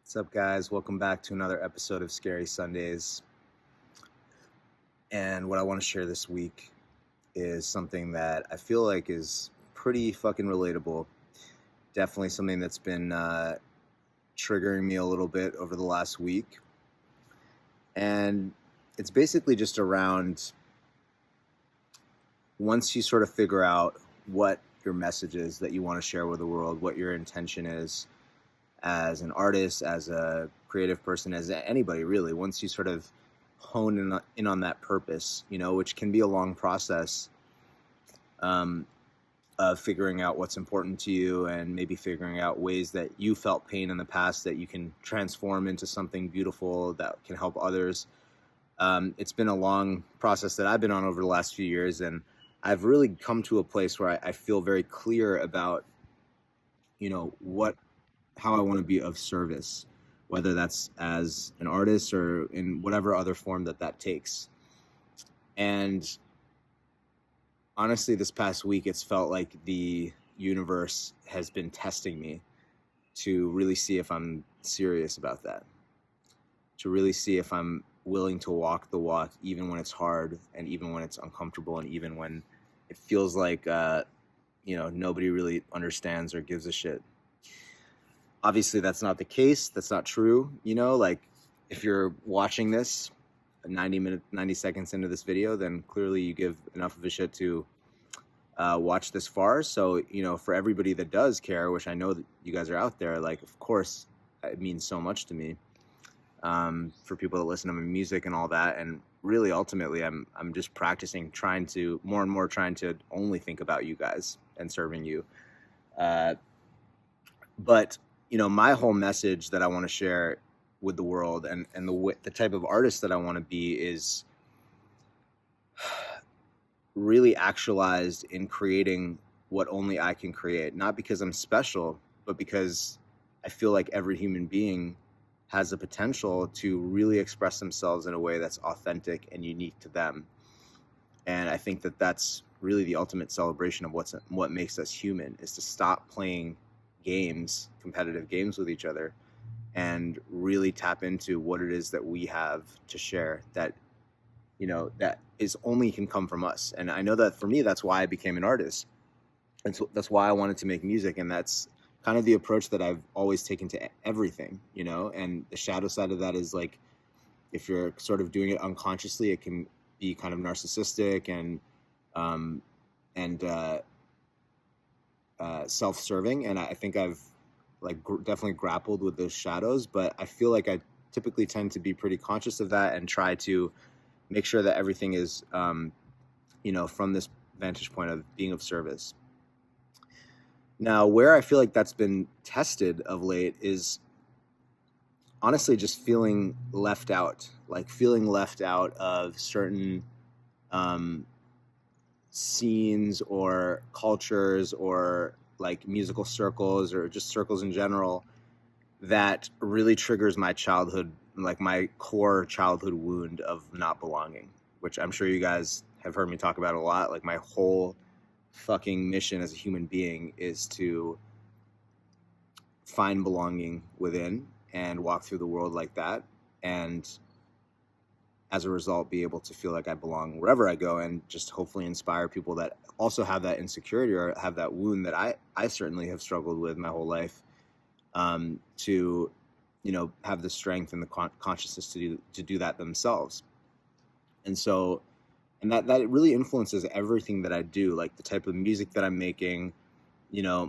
What's up, guys? Welcome back to another episode of Scary Sundays. And what I want to share this week is something that I feel like is pretty fucking relatable. Definitely something that's been triggering me a little bit over the last week. And it's basically just around once you sort of figure out what your message is that you want to share with the world, what your intention is as an artist, as a creative person, as anybody really, once you sort of hone in on that purpose, which can be a long process of figuring out what's important to you and maybe figuring out ways that you felt pain in the past that you can transform into something beautiful that can help others. It's been a long process that I've been on over the last few years, and I've really come to a place where I feel very clear about, how I want to be of service, whether that's as an artist or in whatever other form that takes. And honestly, this past week, it's felt like the universe has been testing me to really see if I'm serious about that, to really see if I'm willing to walk the walk, even when it's hard and even when it's uncomfortable and even when it feels like, nobody really understands or gives a shit. Obviously, that's not the case. That's not true. Like if you're watching this 90 seconds into this video, then clearly you give enough of a shit to watch this far. So, for everybody that does care, which I know that you guys are out there, like, of course, it means so much to me. For people that listen to my music and all that. And really, ultimately, I'm just practicing, trying to only think about you guys and serving you. But my whole message that I want to share with the world and the type of artist that I want to be is really actualized in creating what only I can create, not because I'm special, but because I feel like every human being has the potential to really express themselves in a way that's authentic and unique to them. And I think that that's really the ultimate celebration of what makes us human, is to stop playing competitive games with each other, and really tap into what it is that we have to share that that is only can come from us. And I know that for me, that's why I became an artist, and so that's why I wanted to make music. And that's kind of the approach that I've always taken to everything. And the shadow side of that is, like, if you're sort of doing it unconsciously, it can be kind of narcissistic and self-serving. And I think I've definitely grappled with those shadows, but I feel like I typically tend to be pretty conscious of that and try to make sure that everything is, from this vantage point of being of service. Now, where I feel like that's been tested of late is honestly just feeling left out of certain scenes or cultures or like musical circles or just circles in general that really triggers my childhood, like my core childhood wound of not belonging, which I'm sure you guys have heard me talk about a lot. Like, my whole fucking mission as a human being is to find belonging within and walk through the world like that, and as a result be able to feel like I belong wherever I go, and just hopefully inspire people that also have that insecurity or have that wound that I certainly have struggled with my whole life, to have the strength and the consciousness to do that themselves. And so, and that really influences everything that I do, like the type of music that I'm making,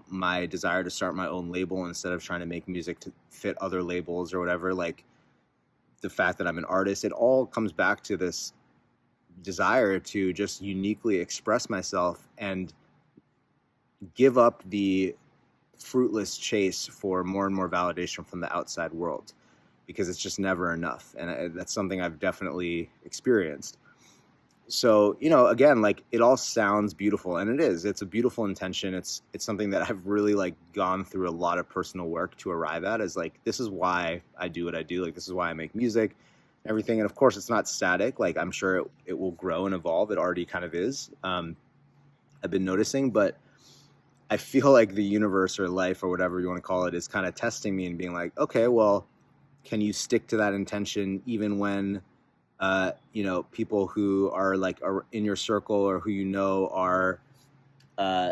my desire to start my own label instead of trying to make music to fit other labels or whatever, like the fact that I'm an artist. It all comes back to this desire to just uniquely express myself and give up the fruitless chase for more and more validation from the outside world, because it's just never enough. And that's something I've definitely experienced. So, again, like, it all sounds beautiful, and it is. It's a beautiful intention. It's something that I've really gone through a lot of personal work to arrive at, is like, this is why I do what I do. Like, this is why I make music, everything. And of course, it's not static. Like, I'm sure it will grow and evolve. It already kind of is. I've been noticing, but I feel like the universe or life or whatever you want to call it is kind of testing me and being like, okay, well, can you stick to that intention even when people who are like are in your circle or who are uh,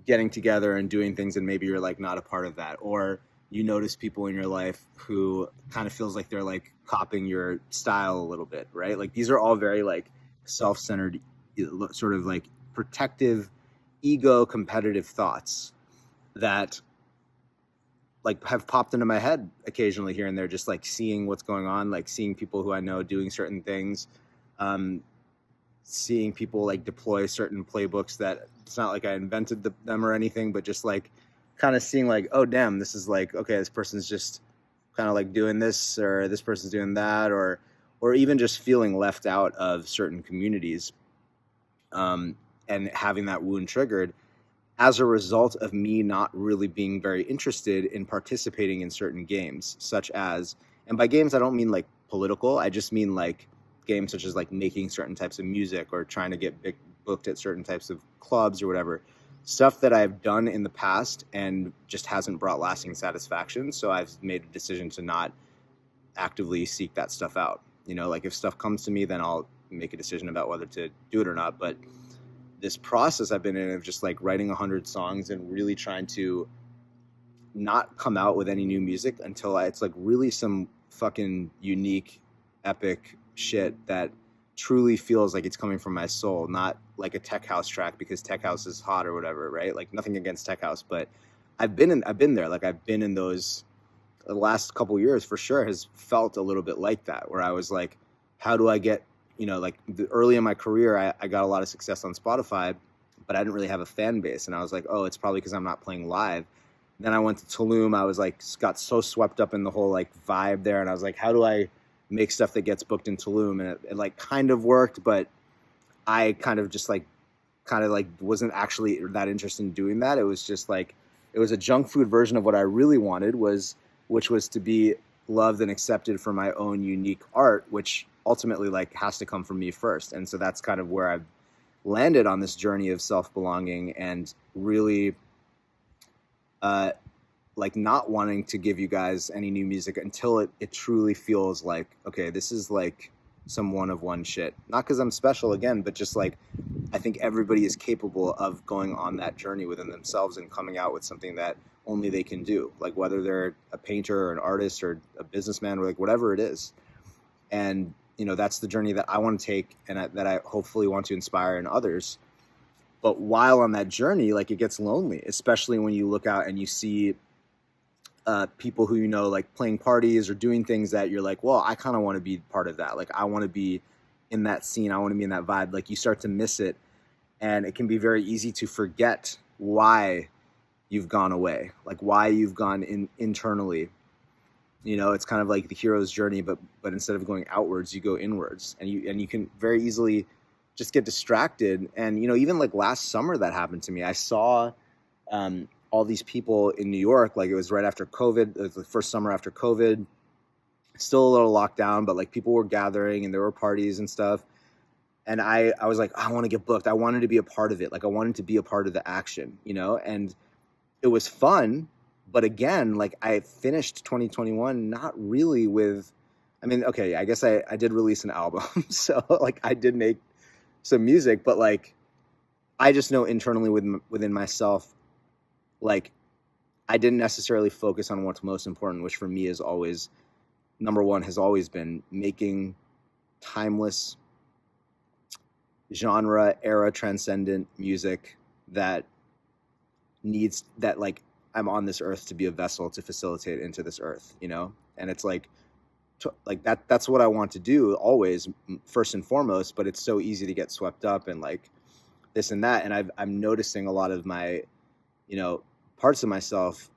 getting together and doing things, and maybe you're like not a part of that, or you notice people in your life who kind of feels like they're like copying your style a little bit, right? Like these are all very like self-centered, sort of like protective, ego competitive thoughts that like have popped into my head occasionally here and there, just like seeing what's going on, like seeing people who I know doing certain things, um, seeing people like deploy certain playbooks that it's not like I invented them or anything, but just like kind of seeing like, oh damn, this is like, okay, this person's just kind of like doing this, or this person's doing that, or even just feeling left out of certain communities, and having that wound triggered as a result of me not really being very interested in participating in certain games, such as, and by games I don't mean like political, I just mean like games such as like making certain types of music or trying to get booked at certain types of clubs or whatever. Stuff that I've done in the past and just hasn't brought lasting satisfaction. So I've made a decision to not actively seek that stuff out. Like if stuff comes to me, then I'll make a decision about whether to do it or not. But this process I've been in of just like writing 100 songs and really trying to not come out with any new music until it's like really some fucking unique, epic shit that truly feels like it's coming from my soul, not like a tech house track because tech house is hot or whatever, right? Like nothing against tech house, but I've been there. Like I've been in those, the last couple years for sure has felt a little bit like that, where I was like, how do I get, like early in my career, I got a lot of success on Spotify, but I didn't really have a fan base. And I was like, oh, it's probably because I'm not playing live. Then I went to Tulum. I was like, got so swept up in the whole like vibe there. And I was like, how do I make stuff that gets booked in Tulum? And it like kind of worked, but I kind of wasn't actually that interested in doing that. It was just like, it was a junk food version of what I really wanted, which was to be loved and accepted for my own unique art, which ultimately like has to come from me first. And so that's kind of where I've landed on this journey of self-belonging and really like not wanting to give you guys any new music until it truly feels like, okay, this is like some one of one shit. Not because I'm special again, but just like I think everybody is capable of going on that journey within themselves and coming out with something that only they can do. Like whether they're a painter or an artist or a businessman or like whatever it is. And that's the journey that I want to take and that I hopefully want to inspire in others. But while on that journey, like it gets lonely, especially when you look out and you see people who like playing parties or doing things that you're like, well, I kind of want to be part of that. Like I want to be in that scene. I want to be in that vibe. Like you start to miss it, and it can be very easy to forget why you've gone away, like why you've gone internally. It's kind of like the hero's journey, but instead of going outwards, you go inwards, and you can very easily just get distracted. And even like last summer that happened to me. I saw all these people in New York, like it was right after COVID, it was the first summer after COVID, still a little locked down, but like people were gathering and there were parties and stuff. And I was like, I want to get booked. I wanted to be a part of it. Like I wanted to be a part of the action, and it was fun. But again, like I finished 2021 not really with, I mean, okay, I guess I did release an album. So like I did make some music, but like I just know internally within myself, like I didn't necessarily focus on what's most important, which for me is always, number one, has always been making timeless, genre, era transcendent music that like I'm on this earth to be a vessel to facilitate into this earth, and it's like that's what I want to do always, first and foremost. But it's so easy to get swept up in like this and that, and I'm noticing a lot of my parts of myself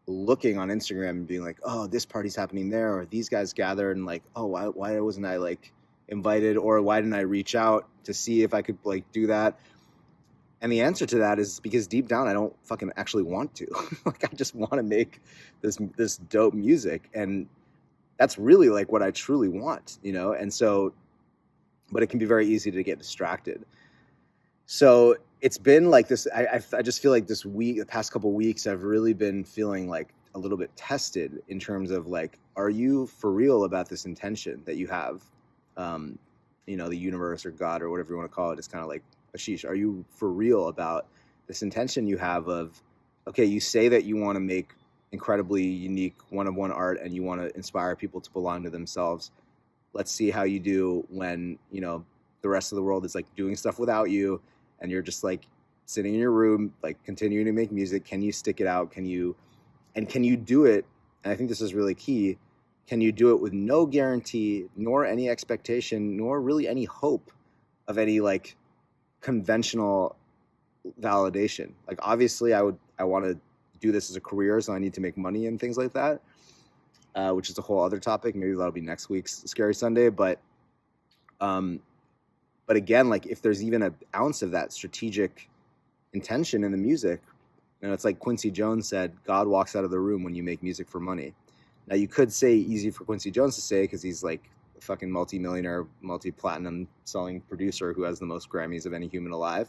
looking on Instagram and being like, oh, this party's happening there, or these guys gathered, and like, oh, why wasn't I like invited, or why didn't I reach out to see if I could like do that? And the answer to that is because deep down I don't fucking actually want to. Like I just want to make this dope music, and that's really like what I truly want, And so, but it can be very easy to get distracted. So it's been like this. I just feel like this week, the past couple of weeks, I've really been feeling like a little bit tested in terms of like, are you for real about this intention that you have? Um, the universe or God or whatever you want to call it is kind of like, Ashish, are you for real about this intention you have of, okay, you say that you want to make incredibly unique one-of-one art and you want to inspire people to belong to themselves. Let's see how you do when, the rest of the world is like doing stuff without you and you're just like sitting in your room, like continuing to make music. Can you stick it out? Can you do it? And I think this is really key. Can you do it with no guarantee, nor any expectation, nor really any hope of any like conventional validation? Like obviously I want to do this as a career, so I need to make money and things like that, which is a whole other topic. Maybe that'll be next week's Scary Sunday. But again, like if there's even an ounce of that strategic intention in the music, it's like Quincy Jones said, God walks out of the room when you make music for money. Now you could say easy for Quincy Jones to say because he's like a fucking multi-millionaire, multi-platinum selling producer who has the most Grammys of any human alive.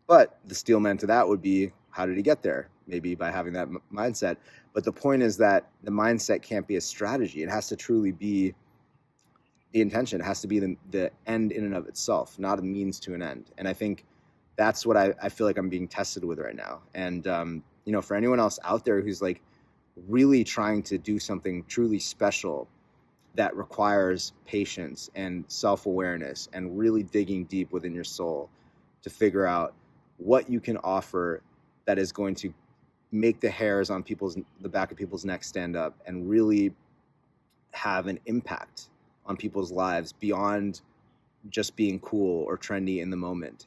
But the steel man to that would be, how did he get there? Maybe by having that mindset. But the point is that the mindset can't be a strategy. It has to truly be the intention. It has to be the end in and of itself, not a means to an end. And I think that's what I feel like I'm being tested with right now. And, for anyone else out there who's like really trying to do something truly special that requires patience and self-awareness and really digging deep within your soul to figure out what you can offer that is going to make the hairs on the back of people's necks stand up and really have an impact on people's lives beyond just being cool or trendy in the moment.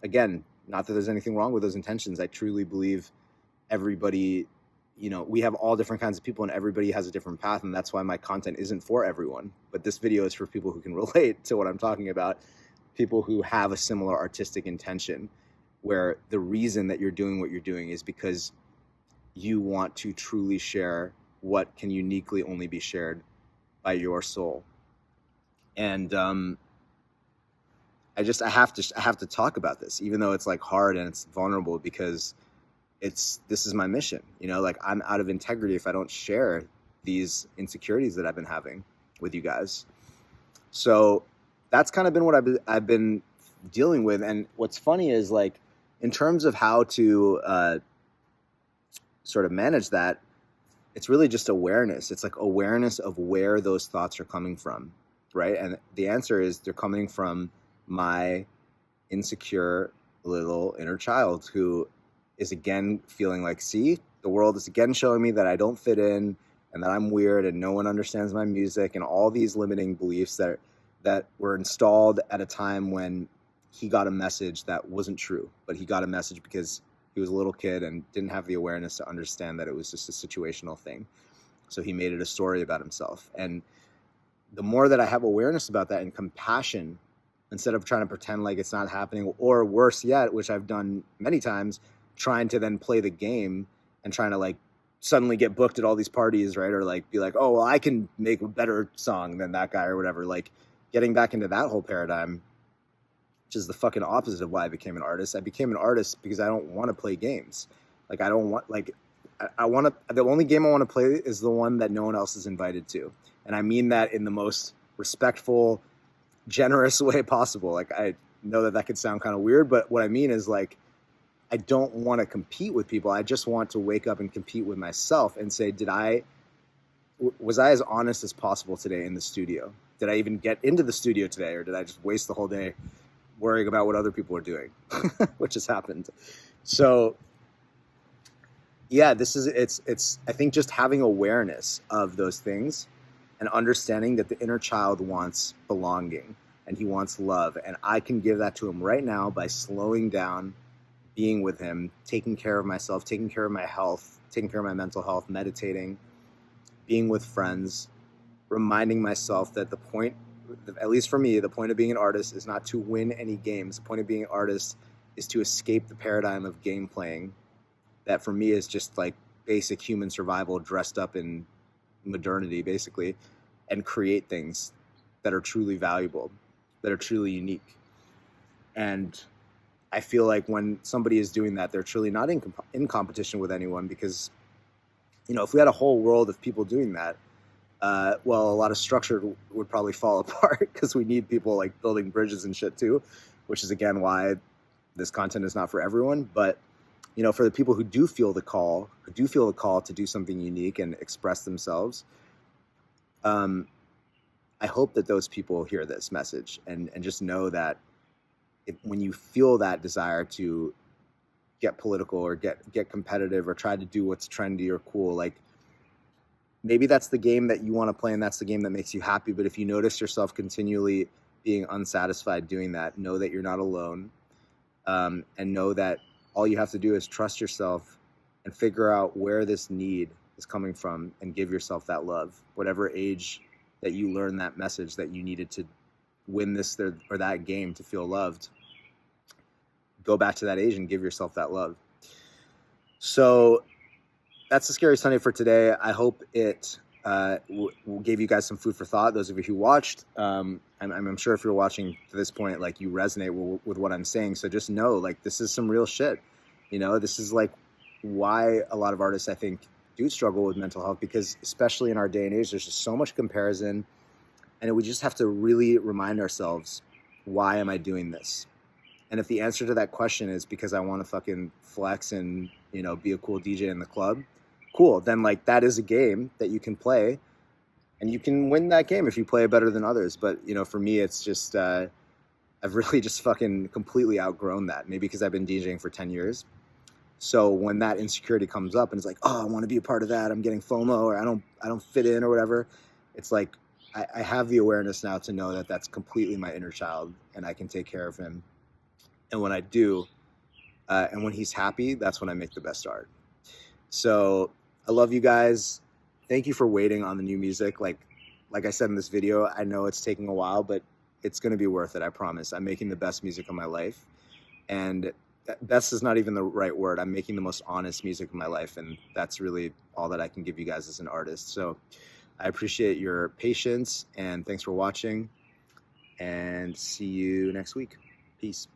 Again, not that there's anything wrong with those intentions. I truly believe everybody, we have all different kinds of people and everybody has a different path. And that's why my content isn't for everyone. But this video is for people who can relate to what I'm talking about, people who have a similar artistic intention, where the reason that you're doing what you're doing is because you want to truly share what can uniquely only be shared by your soul. And I have to talk about this, even though it's like hard and it's vulnerable, because this is my mission. Like I'm out of integrity if I don't share these insecurities that I've been having with you guys. So that's kind of been what I've been dealing with. And what's funny is, like, in terms of how to sort of manage that, it's really just awareness. It's like awareness of where those thoughts are coming from, right? And the answer is they're coming from my insecure little inner child who is again feeling like, see, the world is again showing me that I don't fit in and that I'm weird and no one understands my music, and all these limiting beliefs that were installed at a time when he got a message that wasn't true, but he got a message because he was a little kid and didn't have the awareness to understand that it was just a situational thing. So he made it a story about himself. And the more that I have awareness about that and compassion, instead of trying to pretend like it's not happening, or worse yet, which I've done many times, trying to then play the game and trying to like suddenly get booked at all these parties, right? Or like be like, oh, well, I can make a better song than that guy or whatever. Like getting back into that whole paradigm, which is the fucking opposite of why I became an artist. I became an artist because I don't want to play games. Like I don't want, like, I want to, the only game I want to play is the one that no one else is invited to. And I mean that in the most respectful, generous way possible. Like I know that could sound kind of weird, but what I mean is, like, I don't want to compete with people. I just want to wake up and compete with myself and say, was I as honest as possible today in the studio? Did I even get into the studio today, or did I just waste the whole day worrying about what other people are doing, which has happened? So yeah, it's, I think just having awareness of those things and understanding that the inner child wants belonging and he wants love. And I can give that to him right now by slowing down, being with him, taking care of myself, taking care of my health, taking care of my mental health, meditating, being with friends, reminding myself that the point, at least for me, the point of being an artist is not to win any games. The point of being an artist is to escape the paradigm of game playing that for me is just like basic human survival dressed up in modernity, basically, and create things that are truly valuable, that are truly unique. And I feel like when somebody is doing that, they're truly not in competition with anyone, because if we had a whole world of people doing that, well, a lot of structure would probably fall apart because we need people like building bridges and shit too, which is again why this content is not for everyone. But for the people who do feel the call, to do something unique and express themselves, I hope that those people hear this message and just know that when you feel that desire to get political or get competitive or try to do what's trendy or cool, like maybe that's the game that you want to play and that's the game that makes you happy. But if you notice yourself continually being unsatisfied doing that, know that you're not alone, and know that all you have to do is trust yourself and figure out where this need is coming from and give yourself that love. Whatever age that you learned that message that you needed to win this or that game to feel loved, go back to that age and give yourself that love. So that's the Scary Sunday for today. I hope it gave you guys some food for thought. Those of you who watched, I'm sure if you're watching to this point, like you resonate with what I'm saying. So just know, like, this is some real shit. This is like why a lot of artists, I think, do struggle with mental health, because especially in our day and age, there's just so much comparison, and we just have to really remind ourselves, why am I doing this? And if the answer to that question is because I want to fucking flex and, be a cool DJ in the club, cool. Then like that is a game that you can play and you can win that game if you play it better than others. But, for me, it's just, I've really just fucking completely outgrown that. Maybe because I've been DJing for 10 years. So when that insecurity comes up and it's like, oh, I want to be a part of that, I'm getting FOMO, or I don't fit in or whatever. It's like, I have the awareness now to know that that's completely my inner child and I can take care of him. And when I do, and when he's happy, that's when I make the best art. So I love you guys. Thank you for waiting on the new music. Like I said in this video, I know it's taking a while, but it's going to be worth it. I promise. I'm making the best music of my life. And best is not even the right word. I'm making the most honest music of my life. And that's really all that I can give you guys as an artist. So I appreciate your patience and thanks for watching, and see you next week. Peace.